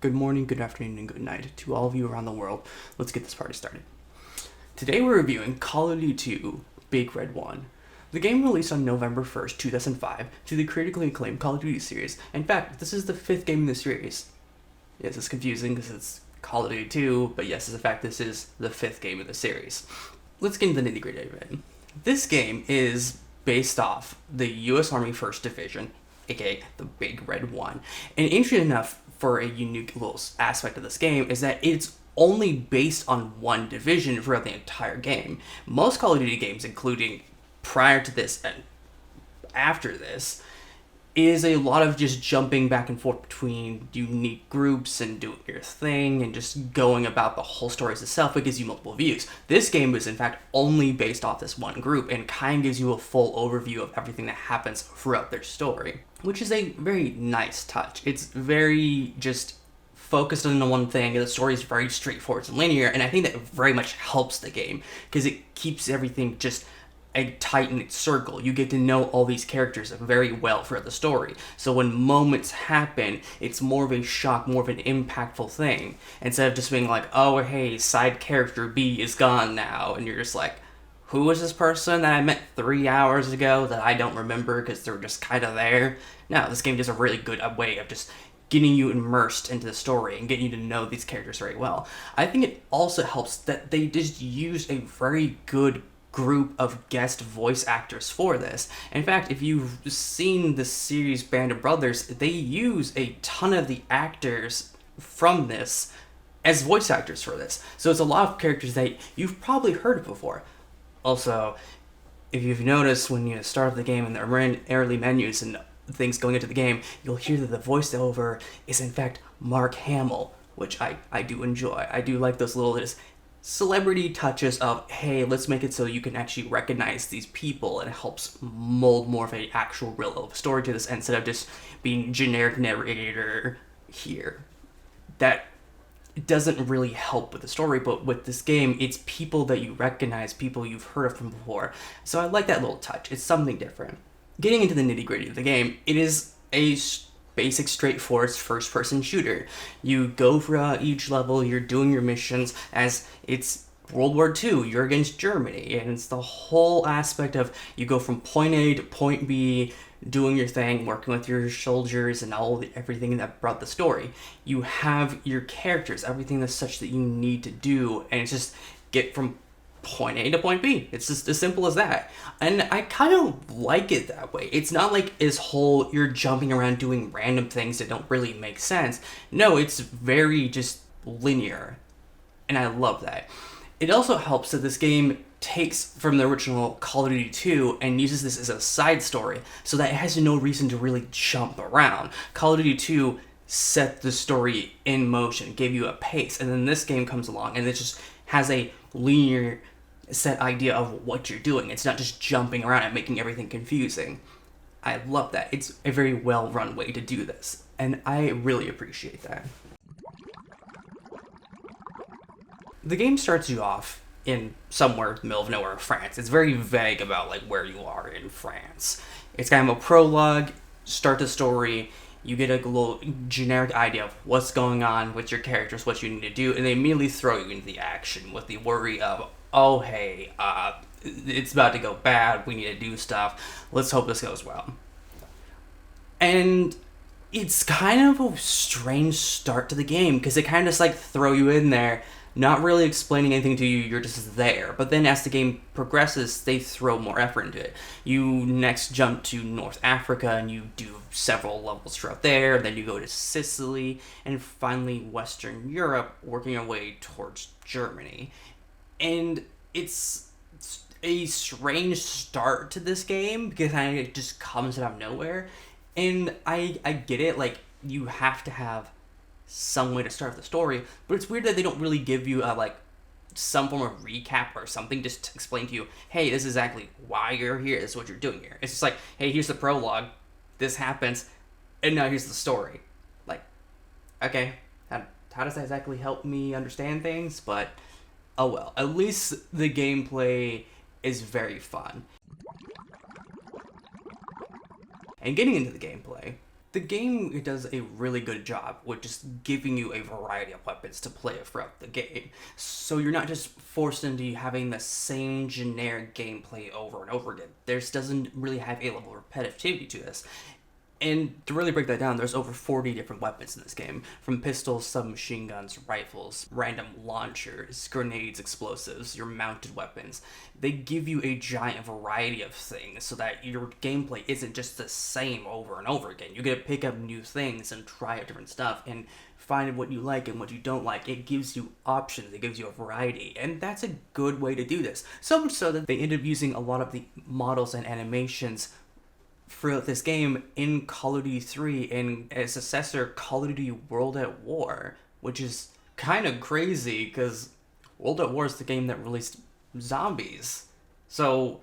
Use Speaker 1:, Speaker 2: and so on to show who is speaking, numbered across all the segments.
Speaker 1: Good morning, good afternoon, and good night to all of you around the world. Let's get this party started. Today we're reviewing Call of Duty 2 Big Red 1. The game released on November 1st, 2005 to the critically acclaimed Call of Duty series. In fact, this is the 5th game in the series. Yes, it's confusing because it's Call of Duty 2, but yes, in fact, this is the 5th game in the series. Let's get into the nitty-gritty of it. This game is based off the U.S. Army 1st Division, aka the Big Red 1. And interesting enough, for a unique little aspect of this game is that it's only based on one division throughout the entire game. Most Call of Duty games, including prior to this and after this, is a lot of just jumping back and forth between unique groups and doing your thing and just going about the whole stories itself. It gives you multiple views. This game is in fact only based off this one group and kind of gives you a full overview of everything that happens throughout their story, which is a very nice touch. It's very just focused on the one thing, and the story is very straightforward and linear, and I think that very much helps the game because it keeps everything just a tight-knit circle. You get to know all these characters very well throughout the story. So when moments happen, it's more of a shock, more of an impactful thing. Instead of just being like, oh, hey, side character B is gone now. And you're just like, who is this person that I met 3 hours ago that I don't remember because they're just kind of there? No, this game does a really good way of just getting you immersed into the story and getting you to know these characters very well. I think it also helps that they just use a very good group of guest voice actors for this. In fact, if you've seen the series Band of Brothers, they use a ton of the actors from this as voice actors for this. So it's a lot of characters that you've probably heard of before. Also, if you've noticed when you start the game and there are early menus and things going into the game, you'll hear that the voiceover is in fact Mark Hamill, which I do enjoy. I do like those little celebrity touches of, hey, let's make it so you can actually recognize these people, and it helps mold more of an actual real story to this instead of just being generic narrator here. That doesn't really help with the story, but with this game, it's people that you recognize, people you've heard of from before. So I like that little touch. It's something different. Getting into the nitty-gritty of the game, it is a basic, straightforward first-person shooter. You go throughout each level, you're doing your missions as it's World War II, you're against Germany, and it's the whole aspect of you go from point A to point B, doing your thing, working with your soldiers and everything that brought the story. You have your characters, everything that's such that you need to do, and it's just get from point A to point B. It's just as simple as that. And I kind of like it that way. It's not like this whole you're jumping around doing random things that don't really make sense. No, it's very just linear. And I love that. It also helps that this game takes from the original Call of Duty 2 and uses this as a side story so that it has no reason to really jump around. Call of Duty 2 set the story in motion, gave you a pace, and then this game comes along and it just has a linear set idea of what you're doing. It's not just jumping around and making everything confusing. I love that. It's a very well-run way to do this, and I really appreciate that. The game starts you off in somewhere in the middle of nowhere, France. It's very vague about like where you are in France. It's kind of a prologue, start the story, you get a little generic idea of what's going on with your characters, what you need to do, and they immediately throw you into the action with the worry of, oh hey, it's about to go bad, we need to do stuff, let's hope this goes well. And it's kind of a strange start to the game, because they kind of just like throw you in there, not really explaining anything to you, you're just there. But then as the game progresses, they throw more effort into it. You next jump to North Africa, and you do several levels throughout there, then you go to Sicily, and finally Western Europe, working your way towards Germany. And it's a strange start to this game, because it just comes out of nowhere. And I get it, like, you have to have some way to start the story, but it's weird that they don't really give you some form of recap or something just to explain to you, hey, this is exactly why you're here, this is what you're doing here. It's just like, hey, here's the prologue, this happens, and now here's the story. Like, okay, how does that exactly help me understand things? But oh well, at least the gameplay is very fun. And getting into the gameplay, The game, it does a really good job with just giving you a variety of weapons to play throughout the game. So you're not just forced into having the same generic gameplay over and over again. This doesn't really have a level of repetitivity to this. And to really break that down, there's over 40 different weapons in this game, from pistols, submachine guns, rifles, random launchers, grenades, explosives, your mounted weapons. They give you a giant variety of things so that your gameplay isn't just the same over and over again. You get to pick up new things and try out different stuff and find what you like and what you don't like. It gives you options, it gives you a variety, and that's a good way to do this. So much so that they end up using a lot of the models and animations throughout this game in Call of Duty 3 and its successor, Call of Duty World at War, which is kind of crazy because World at War is the game that released zombies. So,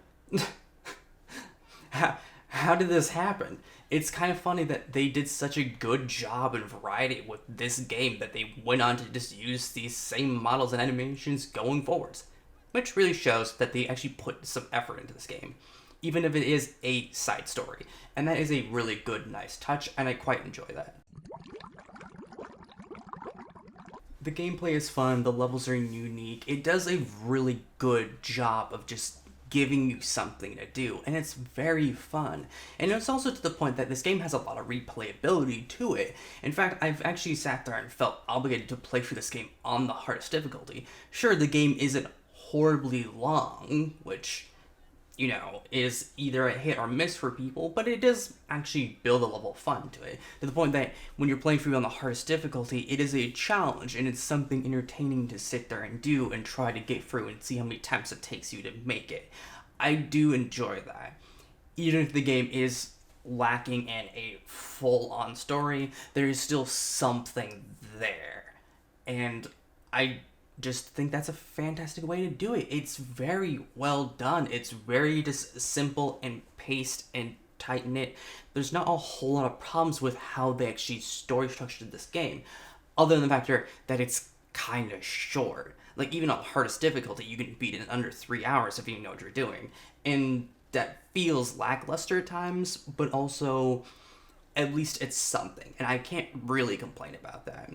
Speaker 1: how did this happen? It's kind of funny that they did such a good job and variety with this game that they went on to just use these same models and animations going forwards, which really shows that they actually put some effort into this game, even if it is a side story. And that is a really good, nice touch, and I quite enjoy that. The gameplay is fun, the levels are unique, it does a really good job of just giving you something to do, and it's very fun. And it's also to the point that this game has a lot of replayability to it. In fact, I've actually sat there and felt obligated to play through this game on the hardest difficulty. Sure, the game isn't horribly long, which, you know, is either a hit or miss for people, but it does actually build a level of fun to it, to the point that when you're playing through on the hardest difficulty, it is a challenge, and it's something entertaining to sit there and do and try to get through and see how many attempts it takes you to make it. I do enjoy that. Even if the game is lacking in a full-on story, there is still something there, and I just think that's a fantastic way to do it. It's very well done. It's very just simple and paced and tight-knit. There's not a whole lot of problems with how they actually story structured this game, other than the factor that it's kind of short. Like, even on the hardest difficulty, you can beat it in under 3 hours if you know what you're doing. And that feels lackluster at times, but also, at least it's something. And I can't really complain about that.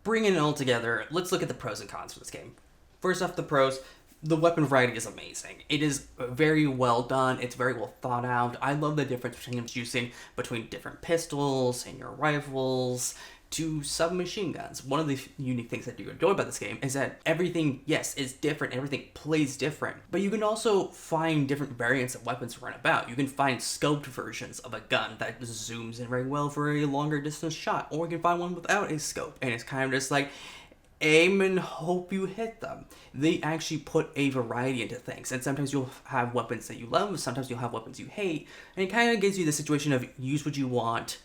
Speaker 1: Bringing it all together, let's look at the pros and cons for this game. First off, the pros, the weapon variety is amazing. It is very well done, it's very well thought out. I love the difference between choosing between different pistols and your rifles to submachine guns. One of the unique things I do enjoy about this game is that everything, yes, is different, everything plays different, but you can also find different variants of weapons to run about. You can find scoped versions of a gun that zooms in very well for a longer distance shot, or you can find one without a scope, and it's kind of just like, aim and hope you hit them. They actually put a variety into things, and sometimes you'll have weapons that you love, sometimes you'll have weapons you hate, and it kind of gives you the situation of use what you want,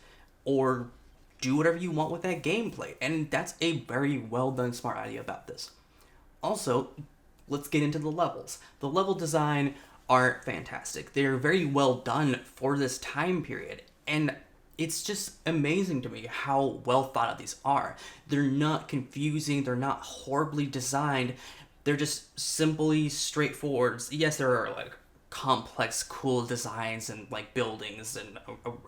Speaker 1: or do whatever you want with that gameplay, and that's a very well done, smart idea about this. Also, let's get into the levels. The level design are fantastic. They're very well done for this time period, and it's just amazing to me how well thought out these are. They're not confusing, they're not horribly designed, they're just simply straightforward. Yes, there are like complex, cool designs and like buildings and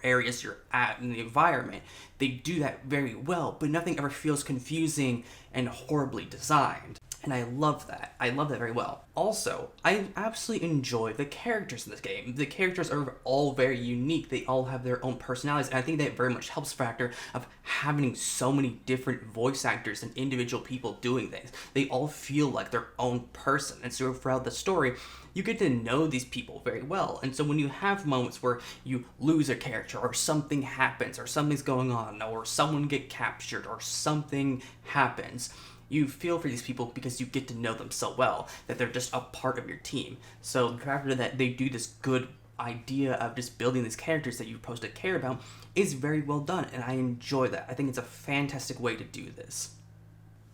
Speaker 1: areas you're at in the environment. They do that very well, but nothing ever feels confusing and horribly designed. And I love that. I love that very well. Also, I absolutely enjoy the characters in this game. The characters are all very unique. They all have their own personalities, and I think that very much helps the factor of having so many different voice actors and individual people doing things. They all feel like their own person, and so throughout the story, you get to know these people very well. And so when you have moments where you lose a character, or something happens, or something's going on, or someone get captured, or something happens, you feel for these people because you get to know them so well that they're just a part of your team. So the fact that they do this good idea of just building these characters that you're supposed to care about is very well done, and I enjoy that. I think it's a fantastic way to do this.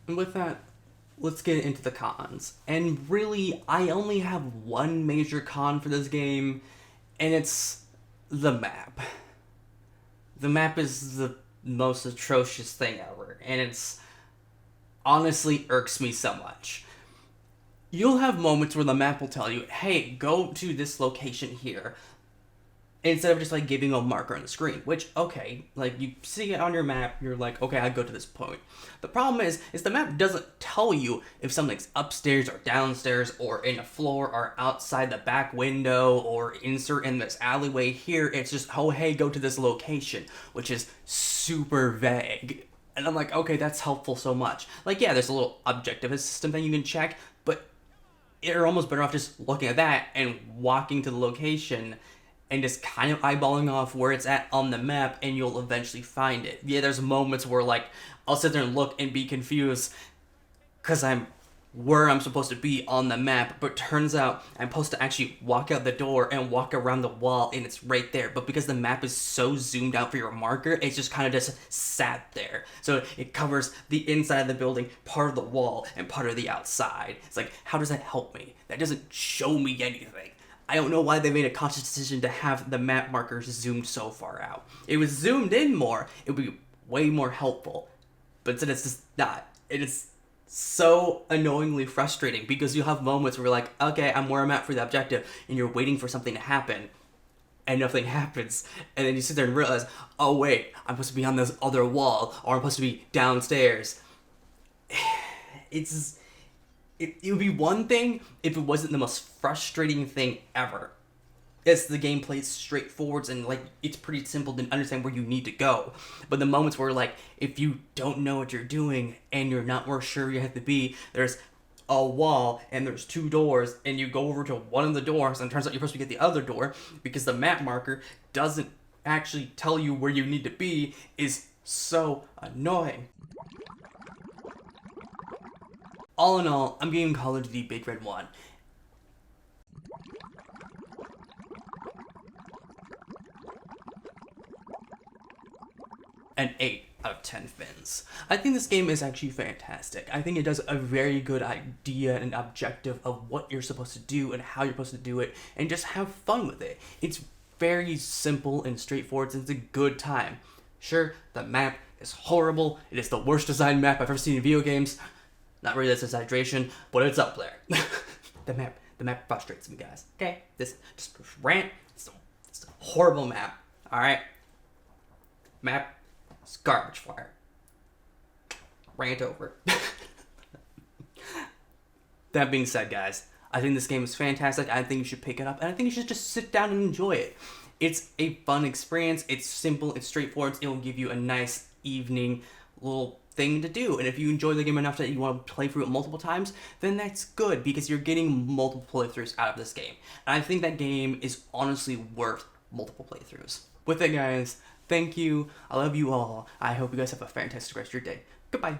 Speaker 1: And with that, let's get into the cons. And really, I only have one major con for this game, and it's the map. The map is the most atrocious thing ever, and it's honestly irks me so much. You'll have moments where the map will tell you, hey, go to this location here, instead of just like giving a marker on the screen, which, okay, like you see it on your map, you're like, okay, I go to this point. The problem is the map doesn't tell you if something's upstairs or downstairs or in a floor or outside the back window or insert in this alleyway here. It's just, oh, hey, go to this location, which is super vague. And I'm like, okay, that's helpful so much. Like, yeah, there's a little objective system that you can check, but you're almost better off just looking at that and walking to the location and just kind of eyeballing off where it's at on the map, and you'll eventually find it. Yeah, there's moments where, like, I'll sit there and look and be confused because I'm where I'm supposed to be on the map, but turns out I'm supposed to actually walk out the door and walk around the wall, and it's right there. But because the map is so zoomed out for your marker, it's just kind of just sat there. So it covers the inside of the building, part of the wall, and part of the outside. It's like, how does that help me? That doesn't show me anything. I don't know why they made a conscious decision to have the map markers zoomed so far out. If it was zoomed in more, it would be way more helpful. But instead it's just not. It is so annoyingly frustrating because you have moments where you're like, okay, I'm where I'm at for the objective, and you're waiting for something to happen, and nothing happens. And then you sit there and realize, oh wait, I'm supposed to be on this other wall, or I'm supposed to be downstairs. It would be one thing if it wasn't the most frustrating thing ever. It's the gameplay straightforward and like it's pretty simple to understand where you need to go. But the moments where like if you don't know what you're doing and you're not more sure you have to be, there's a wall and there's two doors and you go over to one of the doors and it turns out you're supposed to get the other door because the map marker doesn't actually tell you where you need to be is so annoying. All in all, I'm giving Call of Duty Big Red 1 an 8 out of 10 fins. I think this game is actually fantastic. I think it does a very good idea and objective of what you're supposed to do and how you're supposed to do it, and just have fun with it. It's very simple and straightforward, and it's a good time. Sure, the map is horrible. It is the worst designed map I've ever seen in video games. Not really this exaggeration, but it's up there. The map frustrates me, guys. Okay, this just rant. It's a horrible map. All right, map is garbage fire. Rant over. That being said, guys, I think this game is fantastic. I think you should pick it up, and I think you should just sit down and enjoy it. It's a fun experience. It's simple. It's straightforward. It will give you a nice evening little thing to do, and if you enjoy the game enough that you want to play through it multiple times, then that's good because you're getting multiple playthroughs out of this game, and I think that game is honestly worth multiple playthroughs. With it, guys, thank you. I love you all. I hope you guys have a fantastic rest of your day. Goodbye.